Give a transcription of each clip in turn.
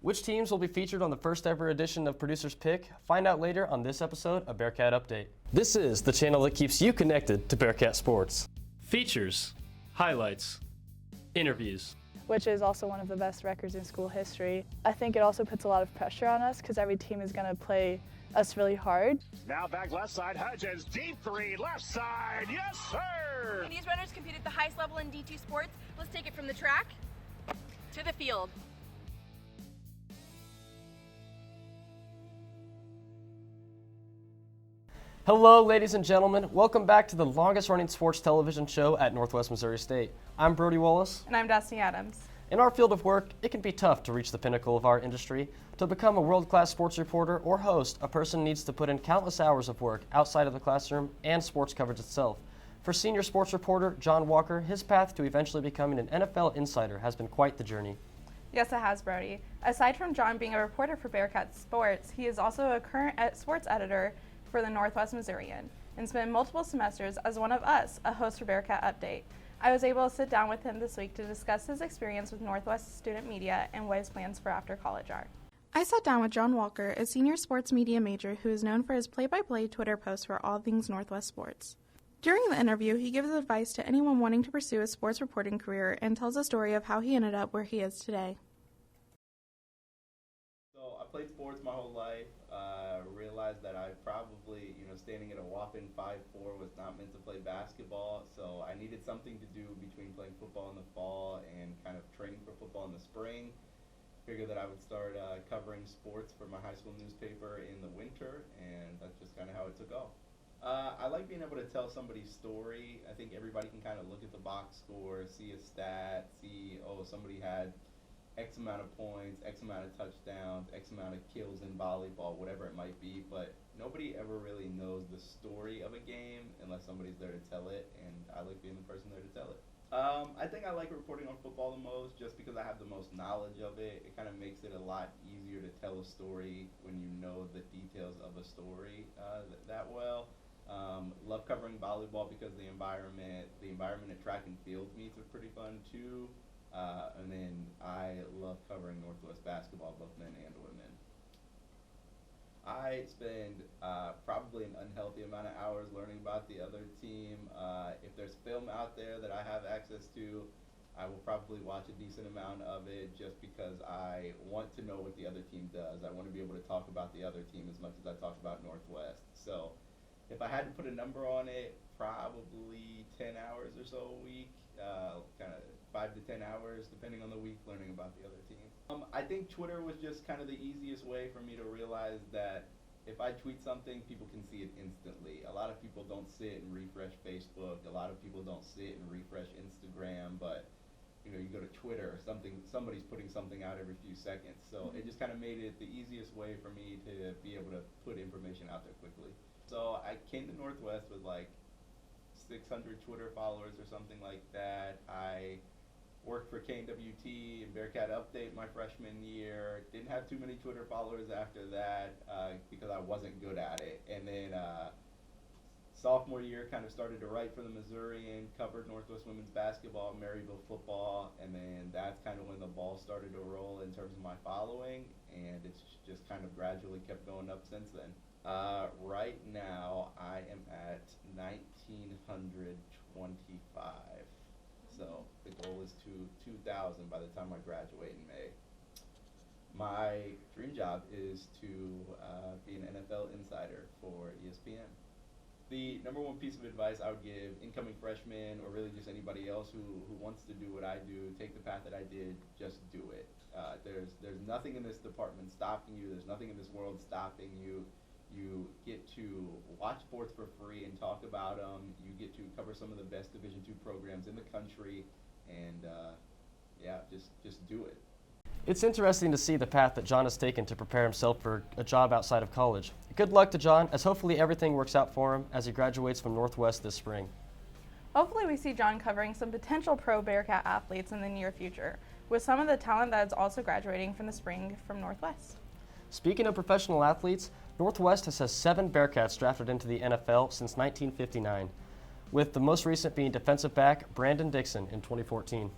Which teams will be featured on the first ever edition of Producer's Pick? Find out later on this episode of Bearcat Update. This is the channel that keeps you connected to Bearcat sports. Features, highlights, interviews. Which is also one of the best records in school history. I think it also puts a lot of pressure on us because every team is going to play us really hard. Now back left side, Hudgens, deep three, left side, yes sir! And these runners compete at the highest level in D2 sports. Let's take it from the track to the field. Hello, ladies and gentlemen. Welcome back to the longest running sports television show at Northwest Missouri State. I'm Brodie Wallace. And I'm Destiny Adams. In our field of work, it can be tough to reach the pinnacle of our industry. To become a world-class sports reporter or host, a person needs to put in countless hours of work outside of the classroom and sports coverage itself. For senior sports reporter Jon Walkers, his path to eventually becoming an NFL insider has been quite the journey. Yes, it has, Brodie. Aside from Jon being a reporter for Bearcat Sports, he is also a current sports editor for the Northwest Missourian and spent multiple semesters as one of us, a host for Bearcat Update. I was able to sit down with him this week to discuss his experience with Northwest student media and what his plans for after college are. I sat down with Jon Walkers, a senior sports media major who is known for his play-by-play Twitter posts for all things Northwest sports. During the interview, he gives advice to anyone wanting to pursue a sports reporting career and tells a story of how he ended up where he is today. So I played sports my whole life. Realized that I probably, standing at a whopping 5'4" was not meant to play basketball. So I needed something to do between playing football in the fall and kind of training for football in the spring. Figured that I would start covering sports for my high school newspaper in the winter, and that's just kind of how it took off. I like being able to tell somebody's story. I think everybody can kind of look at the box score, see a stat, see, somebody had X amount of points, X amount of touchdowns, X amount of kills in volleyball, whatever it might be, but nobody ever really knows the story of a game unless somebody's there to tell it, and I like being the person there to tell it. I think I like reporting on football the most just because I have the most knowledge of it. It kind of makes it a lot easier to tell a story when you know the details of a story that well. Love covering volleyball because the environment at track and field meets are pretty fun too. And then I love covering Northwest basketball, both men and women. I spend probably an unhealthy amount of hours learning about the other team. If there's film out there that I have access to, I will probably watch a decent amount of it just because I want to know what the other team does. I want to be able to talk about the other team as much as I talk about Northwest. So if I had to put a number on it, probably 10 hours or so a week, kind of 5 to 10 hours, depending on the week, learning about the other team. I think Twitter was just kind of the easiest way for me to realize that if I tweet something, people can see it instantly. A lot of people don't sit and refresh Facebook. A lot of people don't sit and refresh Instagram, but you go to Twitter or somebody's putting something out every few seconds. So it just kind of made it the easiest way for me to be able to put information out there quickly. So I came to Northwest with like 600 Twitter followers or something like that. I worked for KNWT and Bearcat Update my freshman year. Didn't have too many Twitter followers after that because I wasn't good at it. And then sophomore year kind of started to write for the Missourian, covered Northwest women's basketball, Maryville football, and then that's kind of when the ball started to roll in terms of my following, and it's just kind of gradually kept going up since then. Right now, I am at 1,925. So the goal is to 2,000 by the time I graduate in May. My dream job is to be an NFL insider for ESPN. The number one piece of advice I would give incoming freshmen or really just anybody else who wants to do what I do, take the path that I did, just do it. There's nothing in this department stopping you. There's nothing in this world stopping you. You get to watch sports for free and talk about them. You get to cover some of the best Division II programs in the country, and just do it. It's interesting to see the path that Jon has taken to prepare himself for a job outside of college. Good luck to Jon, as hopefully everything works out for him as he graduates from Northwest this spring. Hopefully we see Jon covering some potential pro Bearcat athletes in the near future, with some of the talent that is also graduating from the spring from Northwest. Speaking of professional athletes, Northwest has 7 Bearcats drafted into the NFL since 1959, with the most recent being defensive back Brandon Dixon in 2014.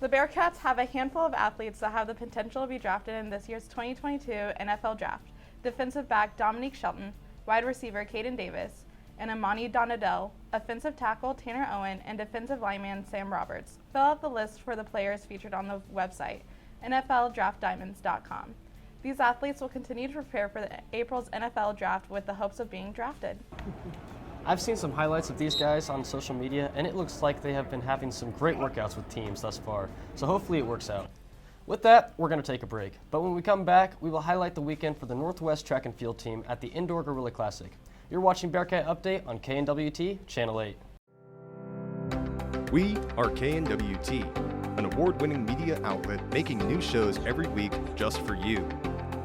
The Bearcats have a handful of athletes that have the potential to be drafted in this year's 2022 NFL Draft. Defensive back Dominique Shelton, wide receiver Caden Davis, and Imani Donadell, offensive tackle Tanner Owen, and defensive lineman Sam Roberts. Fill out the list for the players featured on the website, NFLDraftDiamonds.com. These athletes will continue to prepare for April's NFL Draft with the hopes of being drafted. I've seen some highlights of these guys on social media, and it looks like they have been having some great workouts with teams thus far, so hopefully it works out. With that, we're going to take a break, but when we come back, we will highlight the weekend for the Northwest Track and Field team at the Indoor Gorilla Classic. You're watching Bearcat Update on KNWT, Channel 8. We are KNWT, an award-winning media outlet making new shows every week just for you.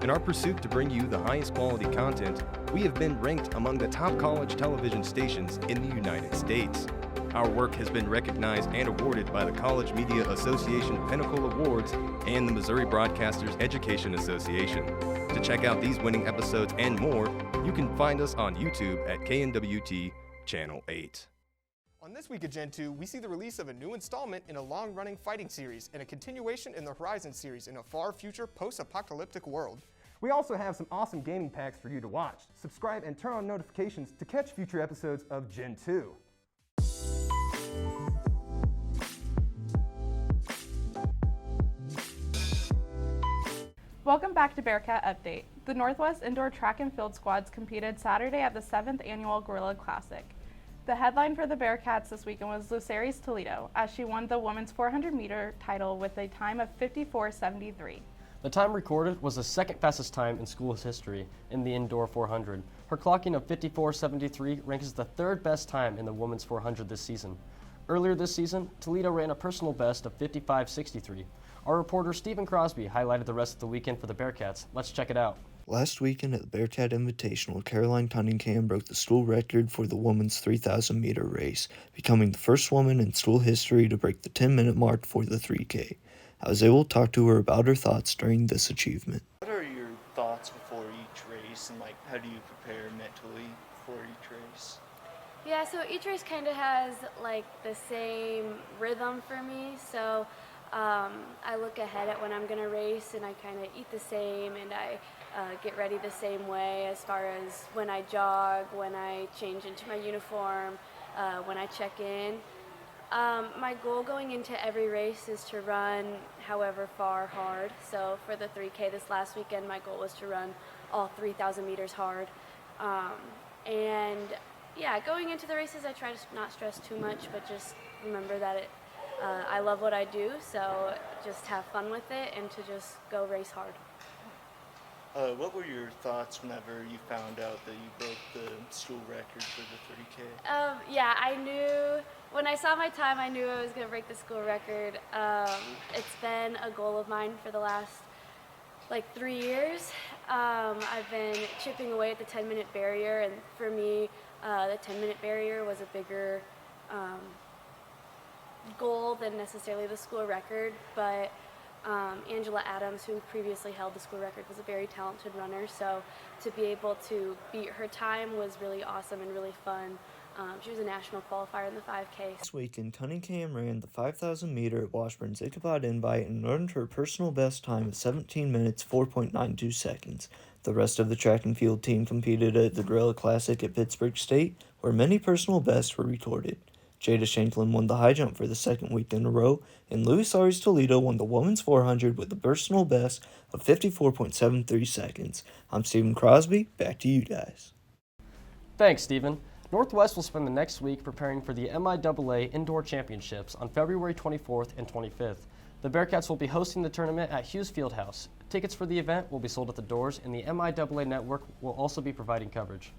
In our pursuit to bring you the highest quality content, we have been ranked among the top college television stations in the United States. Our work has been recognized and awarded by the College Media Association Pinnacle Awards and the Missouri Broadcasters Education Association. To check out these winning episodes and more, you can find us on YouTube at KNWT Channel 8. On This Week at Gen 2, we see the release of a new installment in a long-running fighting series and a continuation in the Horizon series in a far future post-apocalyptic world. We also have some awesome gaming packs for you to watch. Subscribe and turn on notifications to catch future episodes of Gen 2. Welcome back to Bearcat Update. The Northwest Indoor Track and Field squads competed Saturday at the 7th Annual Gorilla Classic. The headline for the Bearcats this weekend was Luceri's Toledo, as she won the women's 400-meter title with a time of 54:73. The time recorded was the second fastest time in school's history in the indoor 400. Her clocking of 54:73 ranks as the third best time in the women's 400 this season. Earlier this season, Toledo ran a personal best of 55:63. Our reporter Stephen Crosby highlighted the rest of the weekend for the Bearcats. Let's check it out. Last weekend at the Bearcat Invitational, Caroline Cunningham broke the school record for the women's 3,000-meter race, becoming the first woman in school history to break the 10-minute mark for the 3K. I was able to talk to her about her thoughts during this achievement. What are your thoughts before each race, and how do you prepare mentally for each race? Yeah, so each race kind of has the same rhythm for me, so I look ahead at when I'm going to race and I kind of eat the same and I get ready the same way as far as when I jog, when I change into my uniform, when I check in. My goal going into every race is to run however far hard. So for the 3K this last weekend, my goal was to run all 3,000 meters hard. And yeah, going into the races, I try to not stress too much, but just remember that I love what I do, so just have fun with it and to just go race hard. What were your thoughts whenever you found out that you broke the school record for the 3K? Yeah, I knew, when I saw my time, I knew I was going to break the school record. It's been a goal of mine for the last 3 years. I've been chipping away at the 10-minute barrier, and for me, the 10-minute barrier was a bigger goal than necessarily the school record, but Angela Adams, who previously held the school record, was a very talented runner, so to be able to beat her time was really awesome and really fun. She was a national qualifier in the 5K. This weekend, Cunningham ran the 5,000 meter at Washburn's Ichabod Invite and earned her personal best time of 17 minutes 4.92 seconds. The rest of the track and field team competed at the Gorilla Classic at Pittsburgh State, where many personal bests were recorded. Jada Shanklin won the high jump for the second week in a row, and Louis Ari's Toledo won the women's 400 with a personal best of 54.73 seconds. I'm Stephen Crosby. Back to you guys. Thanks, Stephen. Northwest will spend the next week preparing for the MIAA Indoor Championships on February 24th and 25th. The Bearcats will be hosting the tournament at Hughes Fieldhouse. Tickets for the event will be sold at the doors, and the MIAA Network will also be providing coverage.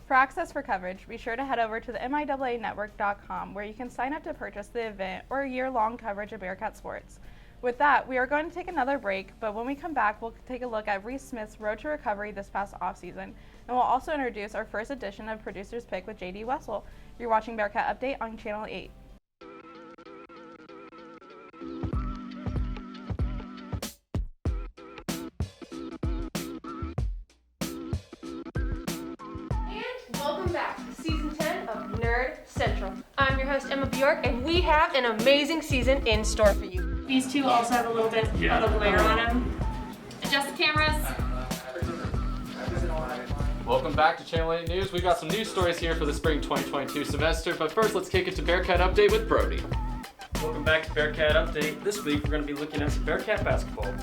For access for coverage, be sure to head over to the MIAAnetwork.com, where you can sign up to purchase the event or year-long coverage of Bearcat sports. With that, we are going to take another break, but when we come back, we'll take a look at Reese Smith's road to recovery this past offseason, and we'll also introduce our first edition of Producer's Pick with JD Wessel. You're watching Bearcat Update on Channel 8. Welcome back to Season 10 of Nerd Central. I'm I'm your host, Emma Bjork, and we have an amazing season in store for you. These two also have a little bit of a glare on them. Adjust the cameras. Welcome back to Channel 8 News. We've got some news stories here for the spring 2022 semester, but first let's kick it to Bearcat Update with Brodie. Welcome back to Bearcat Update. This week we're going to be looking at some Bearcat basketball.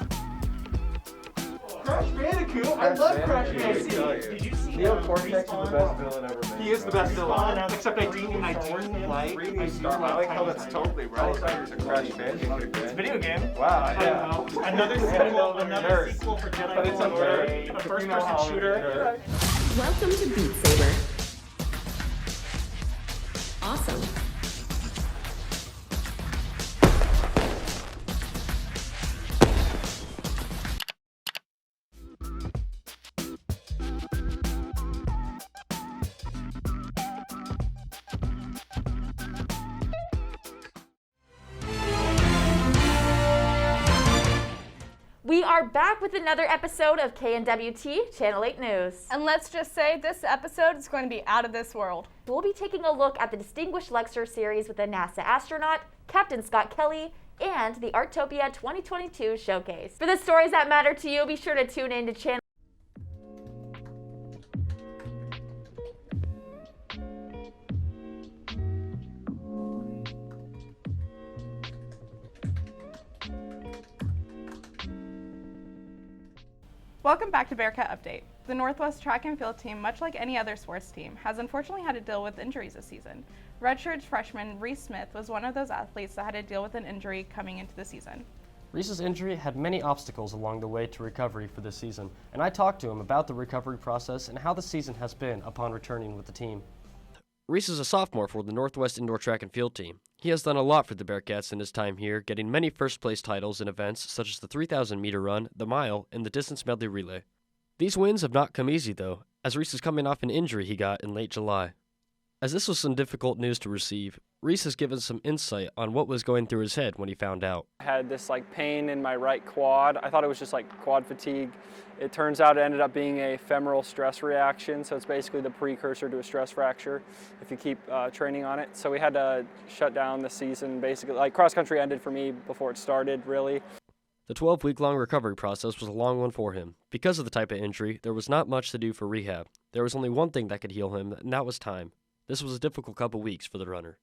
Crash Bandicoot! I love Crash Bandicoot! Did you see Neil Cortex is the best villain ever made. He is the best villain, except I do like I like how that's totally right. It's a Crash Bandicoot. It's a video game. Wow, yeah. Another sequel for Jedi But it's a nerd. a first-person shooter. Welcome to Beat Saber. Awesome. We are back with another episode of KNWT Channel 8 News. And let's just say this episode is going to be out of this world. We'll be taking a look at the Distinguished Lecture Series with a NASA astronaut, Captain Scott Kelly, and the Artopia 2022 Showcase. For the stories that matter to you, be sure to tune in to Channel Welcome back to Bearcat Update. The Northwest track and field team, much like any other sports team, has unfortunately had to deal with injuries this season. Redshirt freshman Reese Smith was one of those athletes that had to deal with an injury coming into the season. Reese's injury had many obstacles along the way to recovery for this season, and I talked to him about the recovery process and how the season has been upon returning with the team. Reese is a sophomore for the Northwest Indoor Track and Field team. He has done a lot for the Bearcats in his time here, getting many first-place titles in events such as the 3,000-meter run, the mile, and the distance medley relay. These wins have not come easy, though, as Reese is coming off an injury he got in late July. As this was some difficult news to receive, Reese has given some insight on what was going through his head when he found out. I had this pain in my right quad. I thought it was just quad fatigue. It turns out it ended up being a femoral stress reaction, so it's basically the precursor to a stress fracture if you keep training on it. So we had to shut down the season, basically. Cross country ended for me before it started, really. The 12-week-long recovery process was a long one for him. Because of the type of injury, there was not much to do for rehab. There was only one thing that could heal him, and that was time. This was a difficult couple weeks for the runner.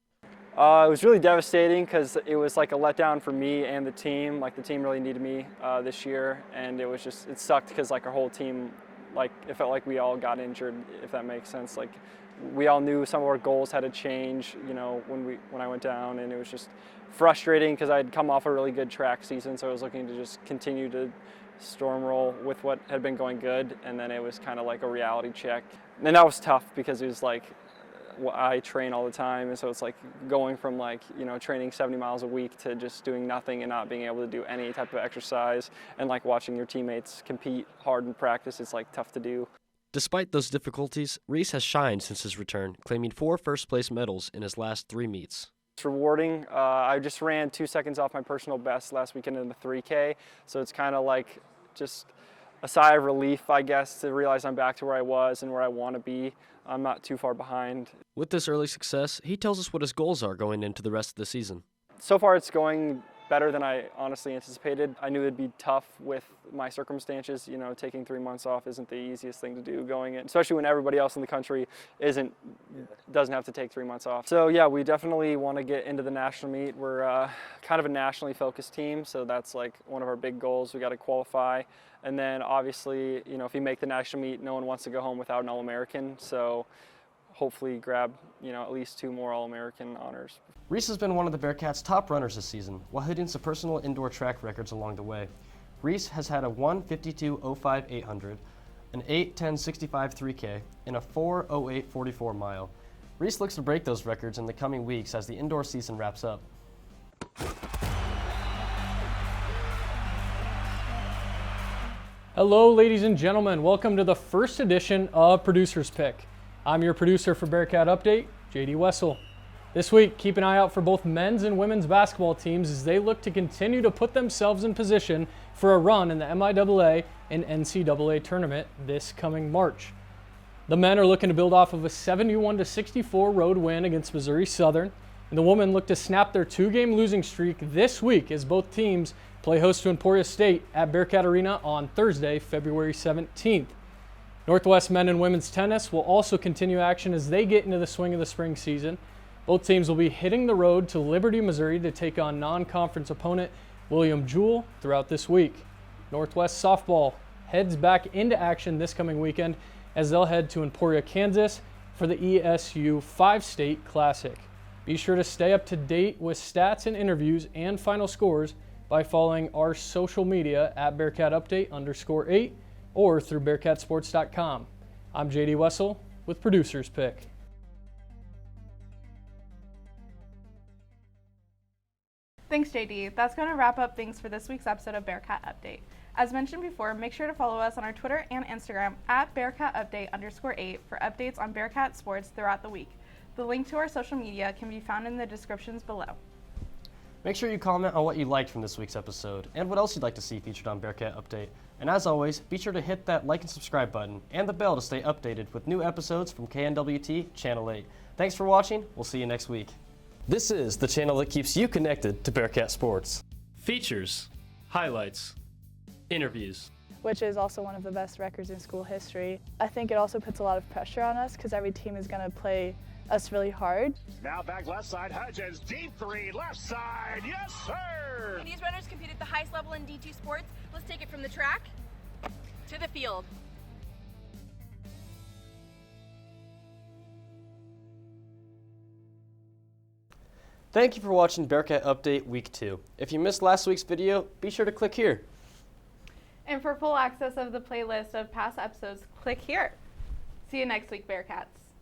It was really devastating because it was a letdown for me and the team. The team really needed me this year, and it sucked because our whole team, it felt like we all got injured, if that makes sense. We all knew some of our goals had to change, when I went down, and it was just frustrating because I'd come off a really good track season, so I was looking to just continue to storm roll with what had been going good, and then it was kind of a reality check. And that was tough because it was I train all the time, and so it's going from training 70 miles a week to just doing nothing and not being able to do any type of exercise, and watching your teammates compete hard in practice, it's tough to do. Despite those difficulties, Reese has shined since his return, claiming 4 first-place medals in his last 3 meets. It's rewarding. I just ran 2 seconds off my personal best last weekend in the 3K, so it's kind of just a sigh of relief, I guess, to realize I'm back to where I was and where I want to be. I'm not too far behind. With this early success, he tells us what his goals are going into the rest of the season. So far it's going better than I honestly anticipated. I knew it'd be tough with my circumstances. Taking 3 months off isn't the easiest thing to do going in, especially when everybody else in the country doesn't have to take 3 months off. So yeah, we definitely want to get into the national meet. We're kind of a nationally focused team, so that's one of our big goals. We got to qualify. And then obviously, if you make the national meet, no one wants to go home without an All-American. So hopefully grab, at least 2 more All-American honors. Reese has been one of the Bearcats' top runners this season, while hitting some personal indoor track records along the way. Reese has had a 1:52.05 800, an 8:10.65 3K, and a 4:08 44 mile. Reese looks to break those records in the coming weeks as the indoor season wraps up. Hello, ladies and gentlemen. Welcome to the first edition of Producer's Pick. I'm your producer for Bearcat Update, JD Wessel. This week, keep an eye out for both men's and women's basketball teams as they look to continue to put themselves in position for a run in the MIAA and NCAA tournament this coming March. The men are looking to build off of a 71-64 road win against Missouri Southern, And the women look to snap their 2-game losing streak this week as both teams play host to Emporia State at Bearcat Arena on Thursday, February 17th. Northwest men and women's tennis will also continue action as they get into the swing of the spring season. Both teams will be hitting the road to Liberty, Missouri to take on non-conference opponent William Jewell throughout this week. Northwest softball heads back into action this coming weekend as they'll head to Emporia, Kansas for the ESU 5-State Classic. Be sure to stay up to date with stats and interviews and final scores by following our social media at BearcatUpdate_8 or through BearcatSports.com. I'm JD Wessel with Producer's Pick. Thanks, JD. That's going to wrap up things for this week's episode of Bearcat Update. As mentioned before, make sure to follow us on our Twitter and Instagram at BearcatUpdate_8 for updates on Bearcat sports throughout the week. The link to our social media can be found in the descriptions below. Make sure you comment on what you liked from this week's episode and what else you'd like to see featured on Bearcat Update. And as always, be sure to hit that like and subscribe button and the bell to stay updated with new episodes from KNWT Channel 8. Thanks for watching. We'll see you next week. This is the channel that keeps you connected to Bearcat sports. Features, highlights, interviews. Which is also one of the best records in school history. I think it also puts a lot of pressure on us because every team is going to play us really hard. Now back left side, Hudgens, deep three, left side, yes sir! These runners compete at the highest level in D2 sports. Let's take it from the track to the field. Thank you for watching Bearcat Update Week 2. If you missed last week's video, be sure to click here. And for full access of the playlist of past episodes, click here. See you next week, Bearcats.